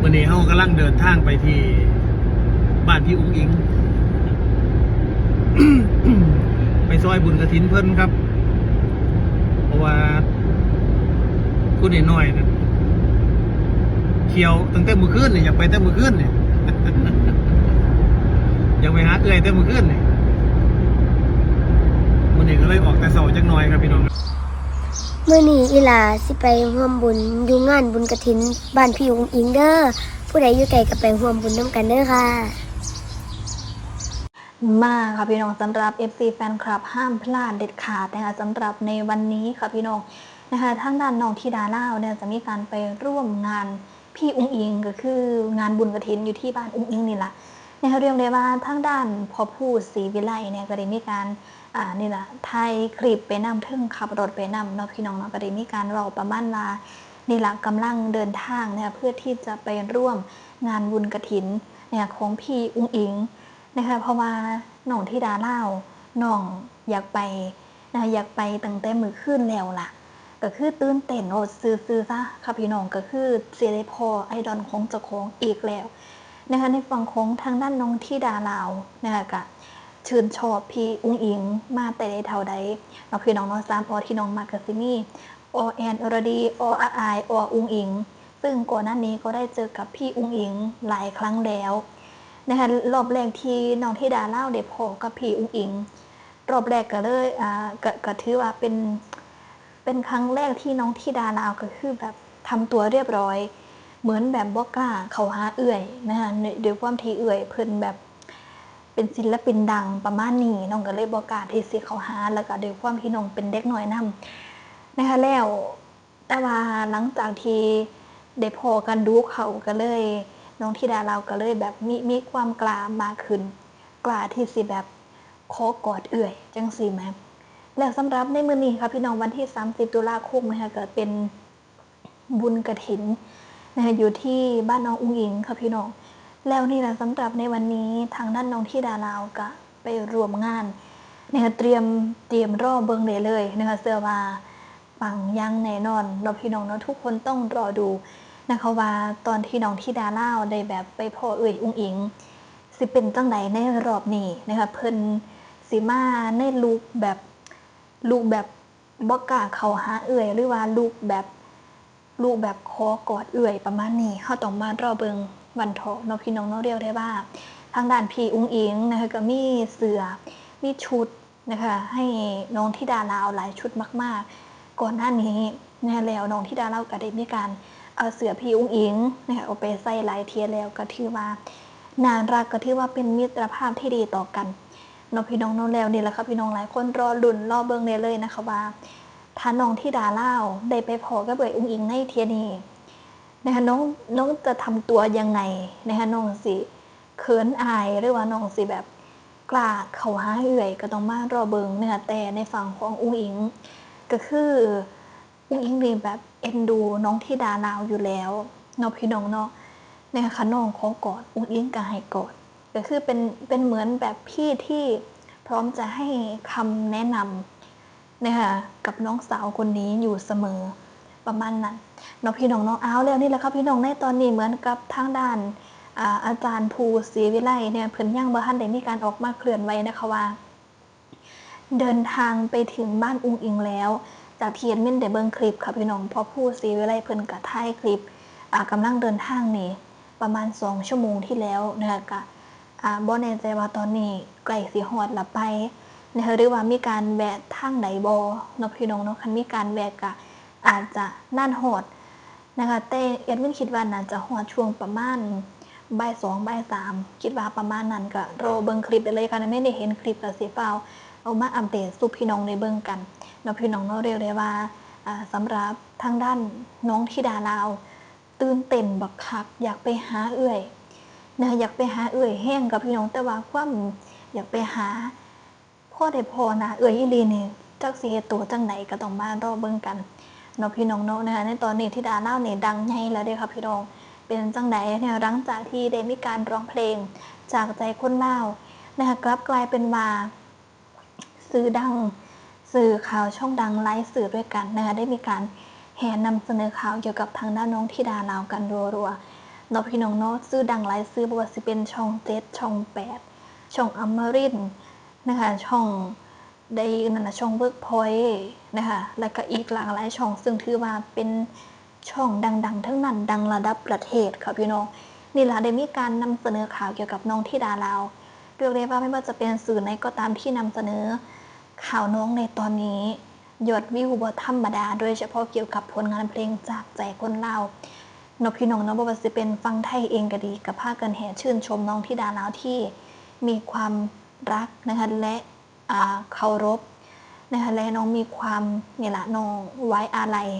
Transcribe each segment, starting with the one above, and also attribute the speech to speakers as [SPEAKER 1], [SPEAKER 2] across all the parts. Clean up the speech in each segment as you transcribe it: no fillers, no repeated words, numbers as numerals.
[SPEAKER 1] วันนี้เรากำลังเดินทางไปที่บ้านพี่อุ้งอิง ไปซอยบุญกฐินเพิ่นครับเพราะว่าคุณน้อยๆนะเที่ยวตั้งแต่มื้อคืนนี่อยากไปแต่มื้อคืนนี่ อยากไปหาเอื้อยแต่มื้อคืนนี่วันนี้ก็เลยออกแต่เช้าจักหน่อยครับพี่น้อง
[SPEAKER 2] มื้อนี้อีหลาสิไปร่วมบุญอยู่งานบุญกฐินบ้านพี่อุ้งอิงเด้อผู้ใดอยู่ไกลก็ไปร่วมบุญนำกันเด้อค่ะ
[SPEAKER 3] มาค่ะพี่น้องสำหรับ FC แฟนคลับห้ามพลาดเด็ดขาดนะคะสำหรับในวันนี้ค่ะพี่น้องนะคะทางด้านน้องธิดาเล่าเนี่ยจะมีการไปร่วมงานพี่อุ้งอิงก็คืองานบุญกฐินอยู่ที่บ้านอุ้งอิงนี่แหละนะคะเรียกได้ว่าทางด้านพ่อผู้ศรีวิไลเนี่ยก็ได้มีการนี่แหละถ่ายคลิปไปนำทึ่งขับรถไปนำเนาะพี่น้องเนาะก็ได้มีการเล่าประมาณว่านี่แหละกำลังเดินทางเนี่ยเพื่อที่จะไปร่วมงานบุญกฐินเนี่ยของพี่อุ้งอิงนะคะเพราะว่าน้องธิดาเล่าน้องอยากไปนะอยากไปตั้งแต่มื้อคืนแล้วล่ะก็คือตื่นเต้นโอ้ซื้อซะค่ะพี่น้องก็คือเสียได้พอไอดอลของเจ้าของอีกแล้วนะคะในฝั่งของทางด้านน้องธิดาเล่านะคะก็ชื่นชอบพี่อุ้งอิงมาแต่ได้เท่าใดเราพี่น้องเนาะ3อที่น้องมากก็สิมีอแอนอรดีออาอายออุ้งอิงซึ่งก่อนหน้านี้ก็ได้เจอกับพี่อุ้งอิงหลายครั้งแล้วนะคะรอบแรกที่น้องธิดาเล่าได้พอกับพี่อุ้งอิงรอบแรกก็เลยก็ถือว่าเป็นครั้งแรกที่น้องธิดาเล่าก็คือแบบทำตัวเรียบร้อยเหมือนแบบบ่กล้าเข้าหาเอื่อยนะคะด้วยความที่เอื่อยเพิ่นแบบเป็นศิลปินดังประมาณนี้น้องก็เลยบ่กล้าที่สิเข้าหาแล้วก็ด้วยความที่น้องเป็นเด็กน้อยนำนะคะแล้วแต่ว่าหลังจากที่ได้พอกันดูเขาก็เลยน้องธิดาเราก็เลยแบบมีความกล้ามากขึ้นกล้าที่สิแบบขอกอดเอื่อยจังซี่แม่แล้วสำหรับในมื้อนี้ค่ะพี่น้องวันที่30ตุลาคมนะคะก็เป็นบุญกฐินนะคะอยู่ที่บ้านน้องอุ้งอิงค่ะพี่น้องแล้วนี่แหละสำหรับในวันนี้ทางด้านน้องธิดาเราก็ไปร่วมงานนะคะเตรียมรอเบิ่งได้เลยนะคะเสื้อว่าปังยังแน่นอนเราพี่น้องเนาะทุกคนต้องรอดูนะคะว่าตอนที่น้องธิดาเล่าได้แบบไปพ่ออุ้งอิงสิเป็นจังไดในรอบนี้นะคะเพิ่นสิมาในลุคแบบบ่กล้าเข้าหาหรือว่าลุคแบบขอกอดประมาณนี้เฮาต้องมารอเบิ่งวันเถาะเนาะพี่น้องเนาะเรียกได้ว่าทางด้านพี่อุ้งอิงนะคะก็มีเสื้อมีชุดนะคะให้น้องธิดาเล่าหลายชุดมากๆก่อนหน้านี้นะคะแล้วน้องธิดาเล่าก็ได้มีการเอาเสื้อพี่อุ้งอิงนะคะเอาไปใส่หลายเทียแล้วก็ถือว่าน่ารักก็ถือว่าเป็นมิตรภาพที่ดีต่อกันเนาะพี่น้องเนาะแล้วนี่แหละครับพี่น้องหลายคนรอลุ้นรอเบิ่งได้เลยนะคะว่าถ้าน้องธิดาเล่าได้ไปพอกับอุ้งอิงในเทียนี้นะคะน้องจะทำตัวยังไงนะคะน้องสิเขินอายหรือว่าน้องสิแบบกล้าเข้าหาก็ต้องมารอเบิ่งนะคะแต่ในฝั่งของอุ้งอิงก็คืออุ้งอิงนี่แบบเอ็นดูน้องธิดาเล่าอยู่แล้วเนาะพี่น้องเนาะนะคะน้องขอกอดอุ้งอิงก็ให้กอดก็คือเป็นเหมือนแบบพี่ที่พร้อมจะให้คำแนะนำนะคะกับน้องสาวคนนี้อยู่เสมอประมาณนั้นเนาะพี่น้องเนาะเอาแล้วนี่แหละครับพี่น้องในตอนนี้เหมือนกับทางด้านอาจารย์ภูศรีวิไลเนี่ยเพิ่นยังบ่ทันได้มีการออกมาเคลื่อนไหวนะคะว่าเดินทางไปถึงบ้านอุ้งอิงแล้วจากที่มินได้เบิ่งคลิปค่ะพี่น้องพอภูศรีวิไลเพิ่นก็ถ่ายคลิปกำลังเดินทางนี่ประมาณ2ชั่วโมงที่แล้วนะคะก็บ่แน่ใจว่าตอนนี้ใกล้สิฮอดละไปนะคะหรือว่ามีการแวะทางใดบ่เนาะพี่น้องเนาะคันมีการแวะก็อาจจะน่านฮอดนะคะแต่แอดมินคิดว่าน่าจะฮอดช่วงประมาณบ่าย2บ่าย3คิดว่าประมาณนั้นก็รอเบิ่งคลิปได้เลยค่ะไม่ได้เห็นคลิปก็สิฟ้าวเอามาอัปเดตสู่พี่น้องได้เบิ่งกันเนาะพี่น้องเนาะเรียกได้ว่าสำหรับทางด้านน้องธิดาลาวตื่นเต้นบักคักอยากไปหานะอยากไปหาแห้งกับพี่น้องแต่ว่าความอยากไปหาพ่อได้พอนะอีหลีนี่จักสิเฮ็ดตัวจังไหนก็ต้องมารอเบิ่งกันเนาะพี่น้องเนาะนะคะในตอนนี้ธิดาลาวนี่ดังใหญ่แล้วเด้ค่ะพี่น้องเป็นจังไดเนี่ยหลังจากที่ได้มีการร้องเพลงจากใจคนลาวนะคะกลับกลายเป็นว่าสื่อดังสื่อข่าวช่องดังไลฟ์สื่อด้วยกันนะคะได้มีการแห่นำเสนอข่าวเกี่ยวกับทางด้านน้องธิดาลาวกันรัวๆ เนาะพี่น้องเนาะซื้อดังหลายซื้อบ่ว่าสิเป็นช่อง7ช่อง8ช่องอมรินทร์นะคะช่องได้นั่นน่ะช่องเวิร์กพอยต์นะคะแล้วก็อีกหลากหลายช่องซึ่งถือว่าเป็นช่องดังๆทั้งนั้นดังระดับประเทศค่ะพี่น้องนี่ล่ะได้มีการนำเสนอข่าวเกี่ยวกับน้องธิดาลาวเรียกได้ว่าไม่ว่าจะเป็นสื่อไหนก็ตามที่นำเสนอข่าวน้องในตอนนี้ยอดวิวบ่ธรรมดาโดยเฉพาะเกี่ยวกับผลงานเพลงจากใจคนลาวเนาะพี่น้องเนาะบ่ว่าสิเป็นฟังไทยเองก็ดีกับพากันแห่ชื่นชมน้องธิดาลาวที่มีความรักนะคะและเคารพนะคะและน้องมีความนี่ล่ะน้องไว้อาลัย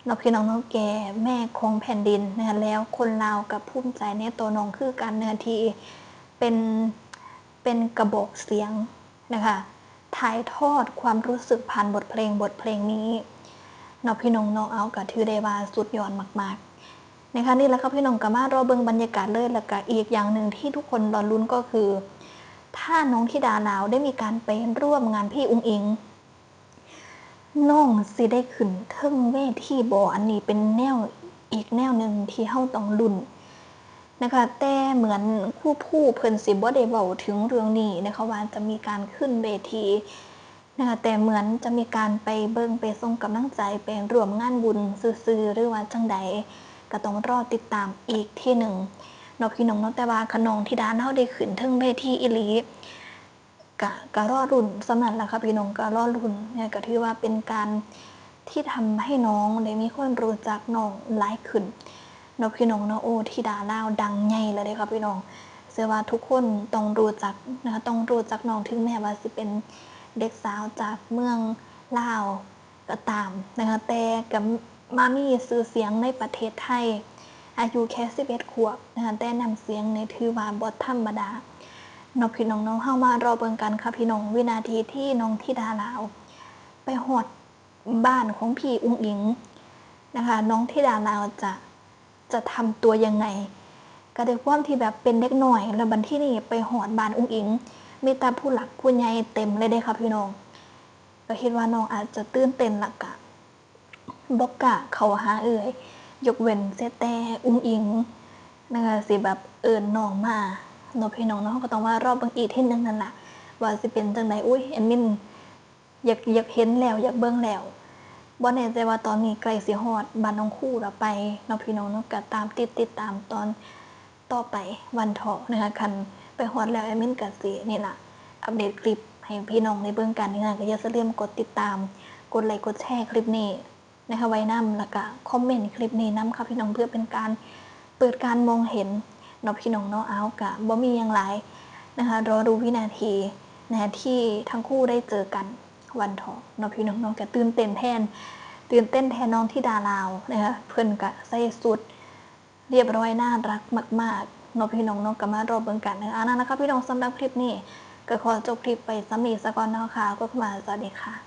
[SPEAKER 3] เนาะพี่น้องเนาะแก่แม่ของแผ่นดินนะคะแล้วคนลาวกับภูมิใจในตัวน้องคือกันนะคะที่เป็นกระบอกเสียงนะคะถ่ายทอดความรู้สึกผ่านบทเพลงนี้เนาะพี่น้องเนาะเอาก็ถือได้ว่าสุดยอดมากๆนะคะนี่แหละครับพี่น้องก็มารอเบิ่งบรรยากาศเลยแล้วก็อีกอย่างหนึ่งที่ทุกคนรอลุ้นก็คือถ้าน้องธิดาลาวได้มีการไปร่วมงานพี่อุ้งอิงน้องสิได้ขึ้นเทิงเวทีบ่อันนี้เป็นอีกแนวหนึ่งที่เฮาต้องลุ้นนะคะแต่เหมือนผู้เพิ่นสิบ่ได้เว้าถึงเรื่องนี้นะคะว่าจะมีการขึ้นเวทีนะคะแต่เหมือนจะมีการไปเบิ่งไปส่งกำลังใจไปร่วมงานบุญซื่อๆหรือว่าจังใดก็ต้องรอติดตามอีกที่หนึ่งเนาะพี่น้องเนาะแต่ว่าขนองธิดาเฮาได้ขึ้นเทิงเวทีอีหลีก็รอรุ่นสำนั้นแหละค่ะพี่น้องก็รอรุ่นเนี่ยก็ถือว่าเป็นการที่ทำให้น้องได้มีคนรู้จักน้องหลายขึ้นเนาะพี่น้องเนาะโอ้ธิดาลาวดังใหญ่เลยเด้ค่ะพี่น้องเชื่อว่าทุกคนต้องรู้จักนะคะต้องรู้จักน้องถึงแม้ว่าสิเป็นเด็กสาวจากเมืองลาวก็ตามนะคะแต่ก็มามีชื่อเสียงในประเทศไทยอายุแค่11ขวบนะคะแต่นำเสียงในถือว่าบ่ธรรมดาเนาะพี่น้องเนาะเฮามารอเบิ่งกันค่ะพี่น้องวินาทีที่น้องธิดาลาวไปฮอดบ้านของพี่อุ้งอิงนะคะน้องธิดาลาวจะทำตัวยังไงก็ด้วยความที่แบบเป็นเด็กหน่อยแล้วบัดที่นี่ไปฮอดบ้านอุ้งอิงมีแต่ผู้หลักผู้ใหญ่เต็มเลยเด้ค่ะพี่น้องก็คิดว่าน้องอาจจะตื่นเต้นละกะบ่กล้าเข้าหายกเว้นแต่อุ้งอิงนะคะสิแบบเอิ้นน้องมาเนาะพี่น้องเนาะก็ต้องว่ารอเบิ่งอีกทีนึงนั่นล่ะว่าสิเป็นจังไดอุ้ยแอดมินอยากเห็นแล้วอยากเบิ่งแล้วบ่แน่ใจว่าตอนนี้ใกล้สิฮอดบ้านน้องคู่แล้วไปเนาะพี่น้องเนาะก็ตามติดตามตอนต่อไปวันเถาะนะคะคันไปฮอดแล้วแอดมินก็สินี่ล่ะอัปเดตคลิปให้พี่น้องได้เบิ่งกันนะคะก็อย่าลืมกดติดตามกดไลค์กดแชร์คลิปนี้นะคะไว้นำแล้วก็คอมเมนต์คลิปนี้นำค่ะพี่น้องเพื่อเป็นการเปิดการมองเห็นเนาะพี่น้องเนาะเอากะบ่มีหยังหลายนะคะรอดูวินาทีนะคะที่ทั้งคู่ได้เจอกันวันเถาะเนาะพี่น้องเนาะก็ตื่นเต้นแทนน้องธิดาลาวนะคะเพิ่นก็ใส่สุดเรียบร้อยน่ารักมากๆเนาะพี่น้องเนาะก็มารอเบิ่งกันนะคะนั่นนะคะพี่น้องสำหรับคลิปนี้ก็ขอจบคลิปไปซ้ำอีกสักก่อนเนาะค่ะก็มาสวัสดีค่ะ